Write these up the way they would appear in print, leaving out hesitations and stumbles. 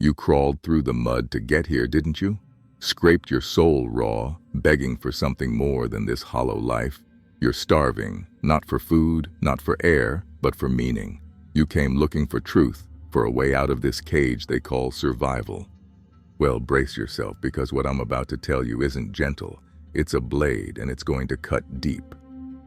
You crawled through the mud to get here, didn't you? Scraped your soul raw, begging for something more than this hollow life. You're starving, not for food, not for air, but for meaning. You came looking for truth, for a way out of this cage they call survival. Well, brace yourself, because what I'm about to tell you isn't gentle. It's a blade, and it's going to cut deep.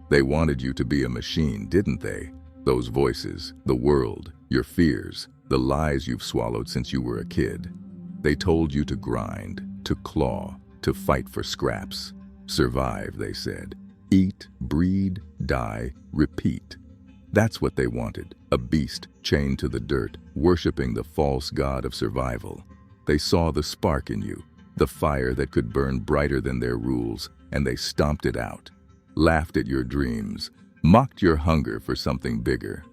They wanted you to be a machine, didn't they? Those voices, the world, your fears, the lies you've swallowed since you were a kid. They told you to grind, to claw, to fight for scraps. Survive, they said. Eat, breed, die, repeat. That's what they wanted, a beast chained to the dirt, worshiping the false god of survival. They saw the spark in you, the fire that could burn brighter than their rules, and they stomped it out, laughed at your dreams, mocked your hunger for something bigger.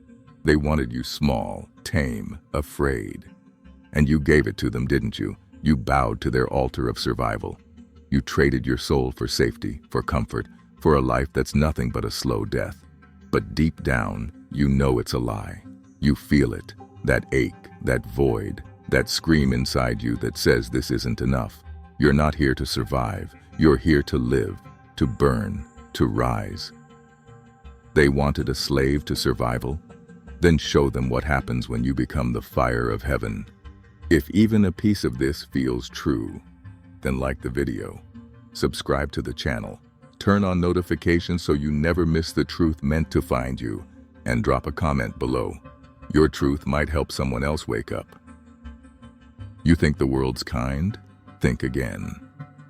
They wanted you small, tame, afraid. And you gave it to them, didn't you? You bowed to their altar of survival. You traded your soul for safety, for comfort, for a life that's nothing but a slow death. But deep down, you know it's a lie. You feel it, that ache, that void, that scream inside you that says this isn't enough. You're not here to survive. You're here to live, to burn, to rise. They wanted a slave to survival? Then show them what happens when you become the fire of heaven. If even a piece of this feels true, then like the video, subscribe to the channel, turn on notifications so you never miss the truth meant to find you, and drop a comment below. Your truth might help someone else wake up. You think the world's kind? Think again.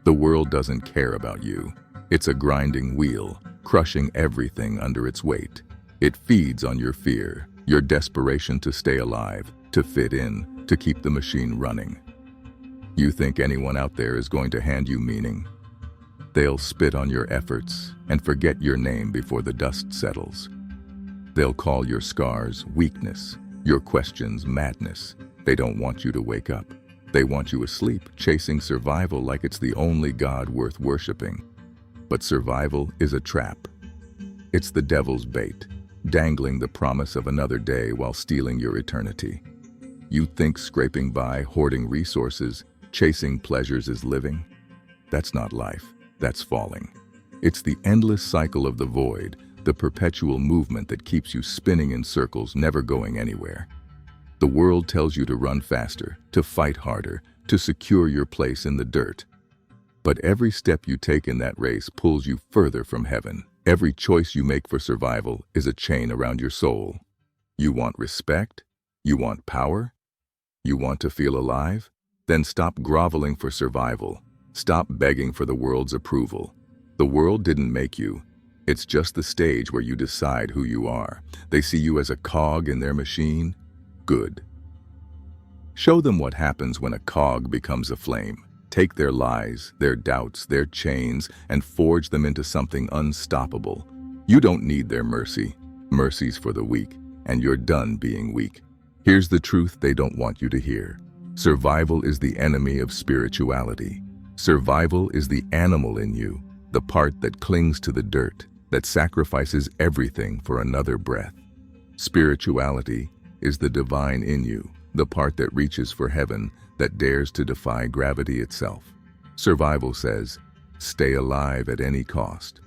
The world doesn't care about you. It's a grinding wheel, crushing everything under its weight. It feeds on your fear, your desperation to stay alive, to fit in, to keep the machine running. You think anyone out there is going to hand you meaning? They'll spit on your efforts and forget your name before the dust settles. They'll call your scars weakness, your questions madness. They don't want you to wake up. They want you asleep, chasing survival like it's the only God worth worshiping. But survival is a trap. It's the devil's bait, dangling the promise of another day while stealing your eternity. You think scraping by, hoarding resources, chasing pleasures is living? That's not life. That's falling. It's the endless cycle of the void, the perpetual movement that keeps you spinning in circles, never going anywhere. The world tells you to run faster, to fight harder, to secure your place in the dirt. But every step you take in that race pulls you further from heaven. Every choice you make for survival is a chain around your soul. You want respect? You want power? You want to feel alive? Then stop groveling for survival. Stop begging for the world's approval. The world didn't make you. It's just the stage where you decide who you are. They see you as a cog in their machine. Good. Show them what happens when a cog becomes a flame. Take their lies, their doubts, their chains, and forge them into something unstoppable. You don't need their mercy. Mercy's for the weak, and you're done being weak. Here's the truth they don't want you to hear. Survival is the enemy of spirituality. Survival is the animal in you, the part that clings to the dirt, that sacrifices everything for another breath. Spirituality is the divine in you, the part that reaches for heaven, that dares to defy gravity itself. Survival says, stay alive at any cost.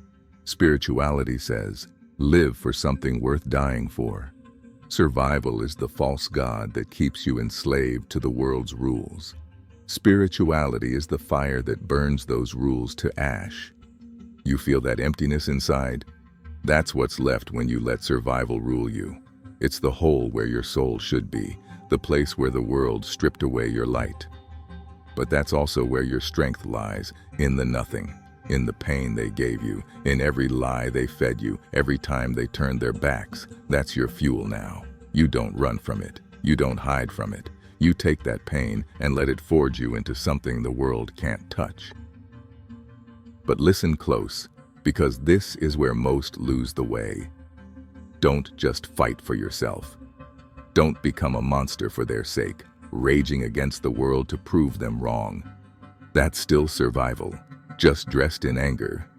Spirituality says, live for something worth dying for. Survival is the false god that keeps you enslaved to the world's rules. Spirituality is the fire that burns those rules to ash. You feel that emptiness inside? That's what's left when you let survival rule you. It's the hole where your soul should be, the place where the world stripped away your light. But that's also where your strength lies, in the nothing, in the pain they gave you, in every lie they fed you, every time they turned their backs. That's your fuel now. You don't run from it. You don't hide from it. You take that pain and let it forge you into something the world can't touch. But listen close, because this is where most lose the way. Don't just fight for yourself. Don't become a monster for their sake, raging against the world to prove them wrong. That's still survival, just dressed in anger.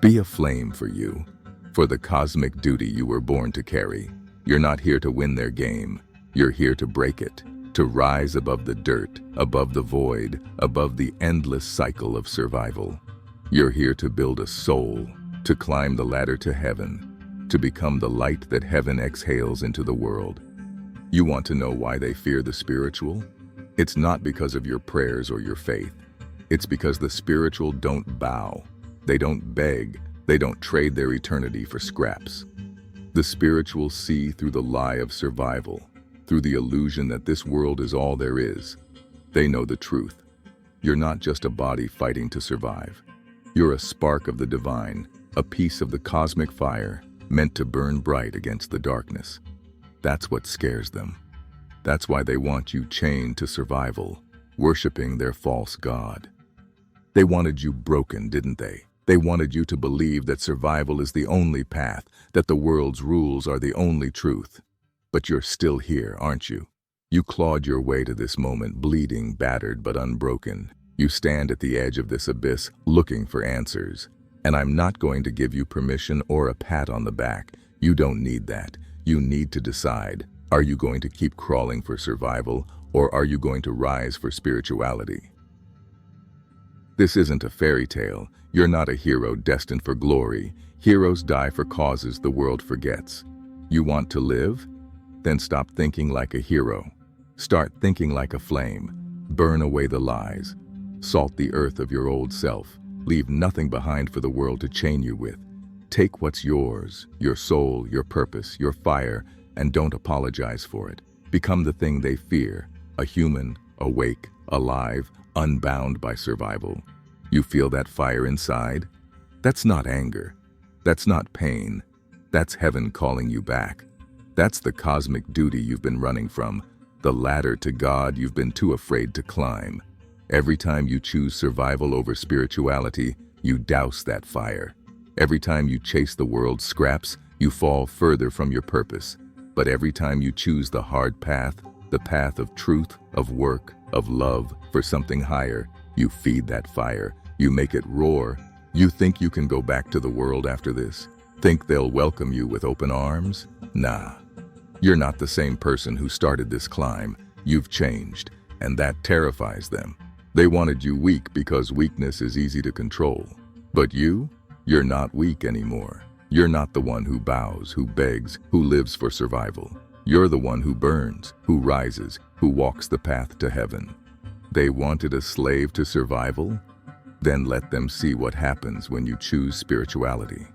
Be a flame for you, for the cosmic duty you were born to carry. You're not here to win their game. You're here to break it. to rise above the dirt, above the void, above the endless cycle of survival. You're here to build a soul, to climb the ladder to heaven, to become the light that heaven exhales into the world. You want to know why they fear the spiritual? It's not because of your prayers or your faith. It's because the spiritual don't bow. They don't beg. They don't trade their eternity for scraps. The spiritual see through the lie of survival, through the illusion that this world is all there is. They know the truth. You're not just a body fighting to survive. You're a spark of the divine, a piece of the cosmic fire meant to burn bright against the darkness. That's what scares them. That's why they want you chained to survival, worshiping their false god. They wanted you broken, didn't they? They wanted you to believe that survival is the only path, that the world's rules are the only truth. But you're still here, aren't you? You clawed your way to this moment, bleeding, battered, but unbroken. You stand at the edge of this abyss, looking for answers. And I'm not going to give you permission or a pat on the back. You don't need that. You need to decide. Are you going to keep crawling for survival, or are you going to rise for spirituality? This isn't a fairy tale. You're not a hero destined for glory. Heroes die for causes the world forgets. You want to live? Then stop thinking like a hero. Start thinking like a flame. Burn away the lies. Salt the earth of your old self. Leave nothing behind for the world to chain you with. Take what's yours, your soul, your purpose, your fire, and don't apologize for it. Become the thing they fear, a human, awake, alive, unbound by survival. You feel that fire inside? That's not anger. That's not pain. That's heaven calling you back. That's the cosmic duty you've been running from, the ladder to God you've been too afraid to climb. Every time you choose survival over spirituality, you douse that fire. Every time you chase the world's scraps, you fall further from your purpose. But every time you choose the hard path, the path of truth, of work, of love, for something higher, you feed that fire. You make it roar. You think you can go back to the world after this? Think they'll welcome you with open arms? Nah. You're not the same person who started this climb. You've changed, and that terrifies them. They wanted you weak because weakness is easy to control. But you're not weak anymore. You're not the one who bows, who begs, who lives for survival. You're the one who burns, who rises, who walks the path to heaven. They wanted a slave to survival? Then let them see what happens when you choose spirituality.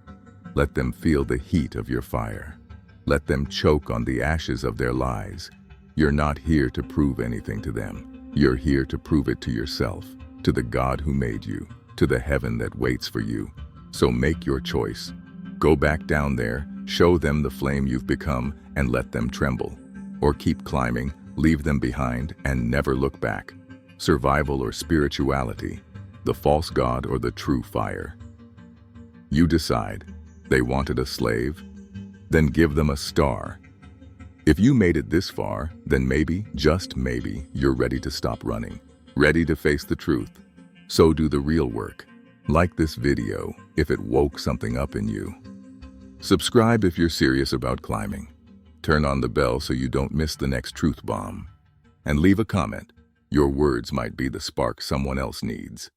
Let them feel the heat of your fire. Let them choke on the ashes of their lies. You're not here to prove anything to them. You're here to prove it to yourself, to the God who made you, to the heaven that waits for you. So make your choice. Go back down there, show them the flame you've become, and let them tremble. Or keep climbing, leave them behind, and never look back. Survival or spirituality, the false god or the true fire. You decide. They wanted a slave? Then give them a star. If you made it this far, then maybe, just maybe, you're ready to stop running, ready to face the truth. So do the real work. Like this video if it woke something up in you. Subscribe if you're serious about climbing. Turn on the bell so you don't miss the next truth bomb. And leave a comment. Your words might be the spark someone else needs.